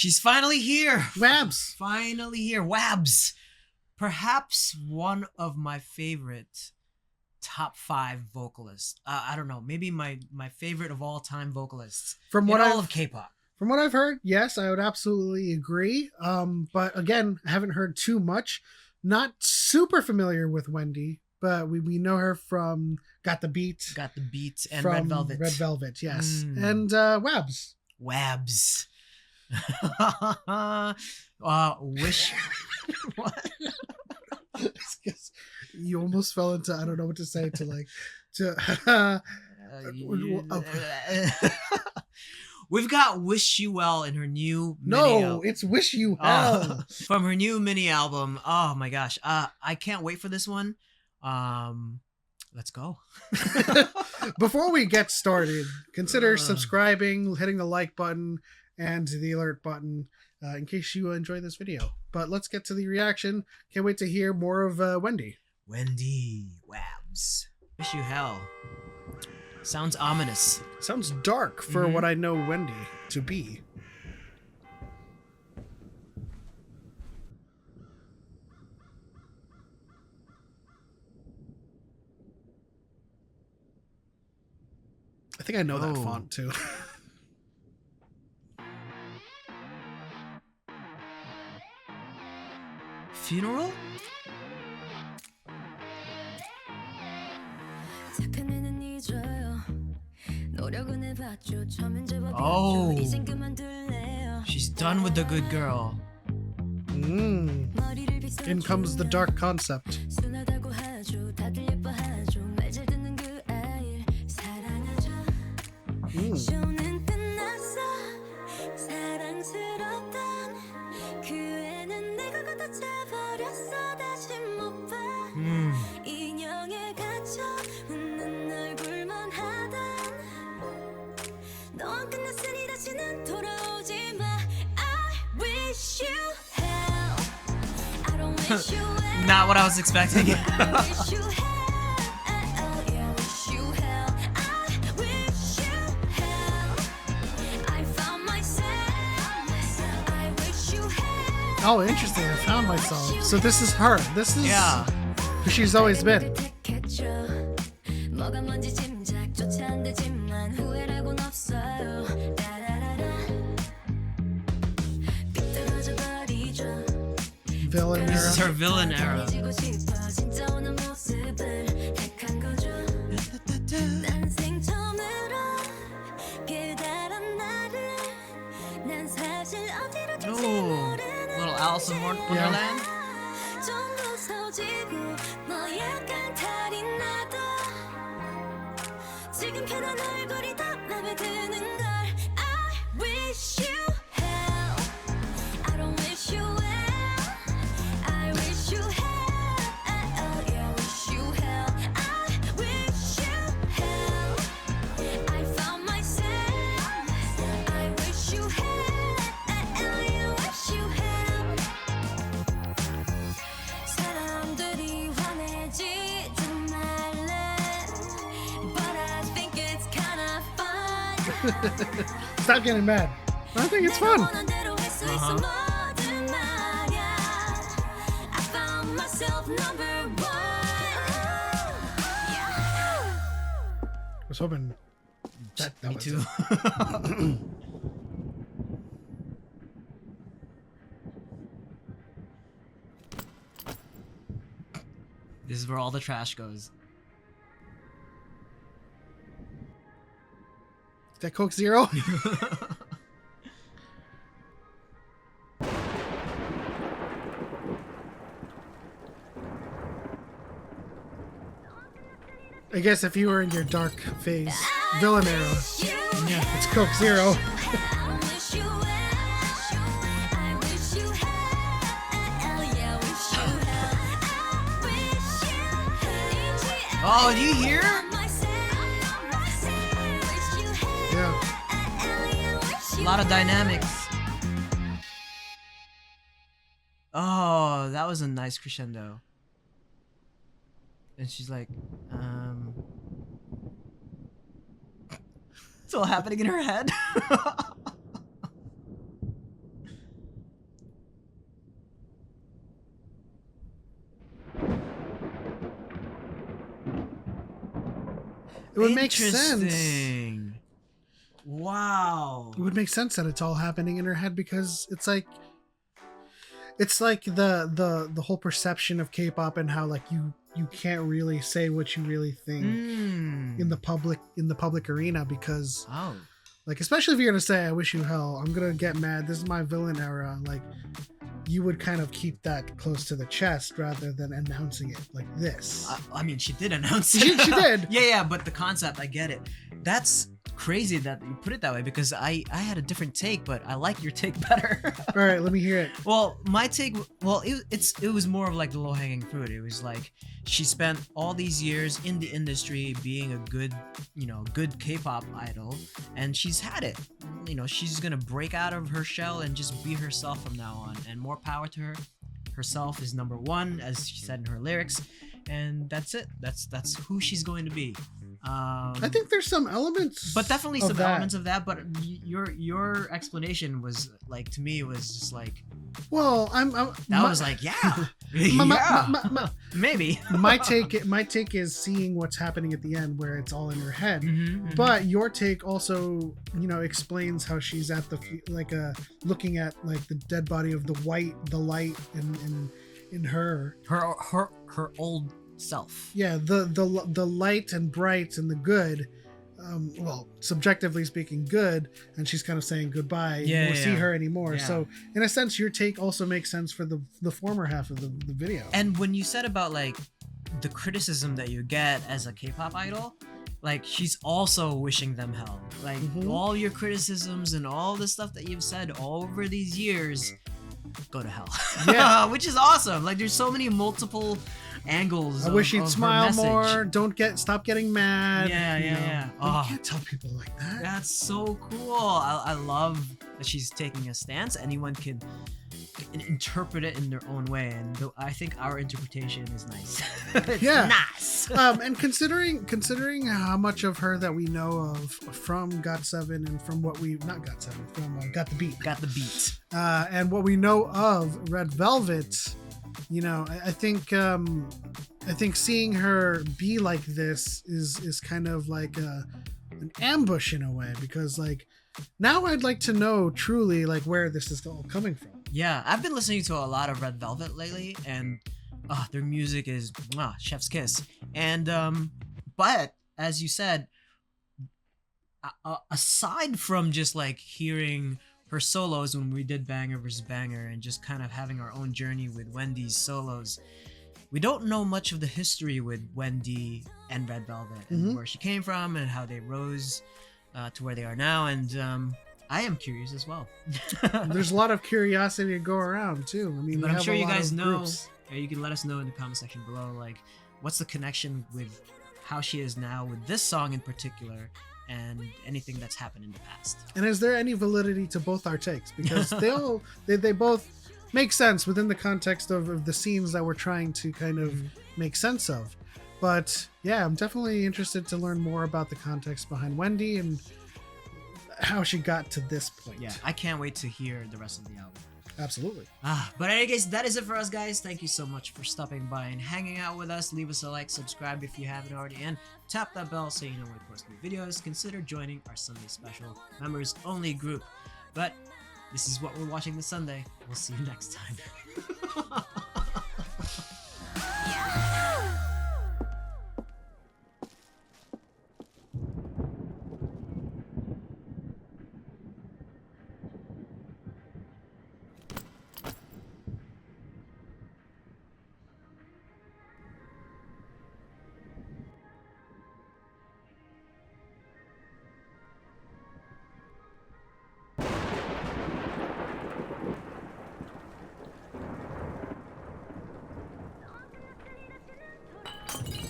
She's finally here. Wabs. Finally here. Wabs. Perhaps one of my favorite top 5 vocalists. I don't know. Maybe my favorite of all time vocalists. From what all of K-pop. From what I've heard, yes, I would absolutely agree. But again, I haven't heard too much. Not super familiar with Wendy, but we know her from Got the Beat. Got the Beat and from Red Velvet. Red Velvet, yes. And Wabs. Wabs. Wish. What? You almost fell into, I don't know what to say to like to We've got Wish You Well in her new it's Wish You Hell. From her new mini album. Oh my gosh. I can't wait for this one. Let's go. Before we get started, consider subscribing, hitting the like button and the alert button in case you enjoy this video. But let's get to the reaction. Can't wait to hear more of Wendy. Wendy. Wabs. Wish You Hell. Sounds ominous. Sounds dark for what I know Wendy to be. I think I know that font too. Funeral? Oh, she's done with the good girl. In comes the dark concept. Not what I was expecting. Oh, interesting. I found myself. So this is her. This is who she's always been. Villain era. This is her villain era. Oh, little Alice in Wonderland. Stop getting mad. I think it's fun. I was hoping that Me was too. This is where all the trash goes. Is that Coke Zero? I guess if you were in your dark phase, villain era, it's Coke Zero. Oh, do you hear? A lot of dynamics. Oh, that was a nice crescendo. And she's like, It's all happening in her head. It would make sense. Interesting. Wow. It would make sense that it's all happening in her head because it's like the whole perception of K-pop and how like you can't really say what you really think in the public arena because like especially if you're gonna say I wish you hell, I'm gonna get mad, this is my villain era, like you would kind of keep that close to the chest rather than announcing it like this. I mean, she did announce it. She did. Yeah, but the concept, I get it. That's crazy that you put it that way because I had a different take, but I like your take better. All right, let me hear it. Well, my take, it was more of like the low-hanging fruit. It was like she spent all these years in the industry being a good K-pop idol, and she's had it. She's gonna break out of her shell and just be herself from now on, and more power to her. Herself is number one, as she said in her lyrics, and that's it. That's who she's going to be. I think there's some elements, but definitely some elements of that. But your explanation was like, to me, was just like, well, maybe. my take is seeing what's happening at the end where it's all in her head. But your take also, explains how she's at looking at like the dead body of the light in her old self. Yeah, the light and bright and the good, subjectively speaking, good, and she's kind of saying goodbye. You won't see her anymore. Yeah. So in a sense, your take also makes sense for the former half of the video. And when you said about like the criticism that you get as a K-pop idol, like she's also wishing them hell. Like all your criticisms and all the stuff that you've said all over these years, go to hell. Yeah. Which is awesome. Like there's so many multiple angles. I wish you'd smile more. Stop getting mad. Yeah. You can't tell people like that. That's so cool. I love that she's taking a stance. Anyone can interpret it in their own way, and I think our interpretation is nice. It's nice. And considering how much of her that we know of from GOT7 and from what we from Got the Beat, and what we know of Red Velvet. I think seeing her be like this is kind of like an ambush in a way, because like now I'd like to know truly like where this is all coming from. Yeah, I've been listening to a lot of Red Velvet lately, and their music is chef's kiss. And but as you said, aside from just like hearing her solos when we did Banger vs. Banger and just kind of having our own journey with Wendy's solos, we don't know much of the history with Wendy and Red Velvet and where she came from and how they rose to where they are now. And I am curious as well. There's a lot of curiosity to go around too. I mean, but I'm sure you guys know. You can let us know in the comment section below, like, what's the connection with how she is now with this song in particular, and anything that's happened in the past. And is there any validity to both our takes? Because they both make sense within the context of the scenes that we're trying to kind of make sense of. But yeah, I'm definitely interested to learn more about the context behind Wendy and how she got to this point. Yeah, I can't wait to hear the rest of the album. Absolutely. But anyways, that is it for us, guys. Thank you so much for stopping by and hanging out with us. Leave us a like, subscribe if you haven't already, and tap that bell so you know when we post new videos. Consider joining our Sunday special members only group. But this is what we're watching this Sunday. We'll see you next time.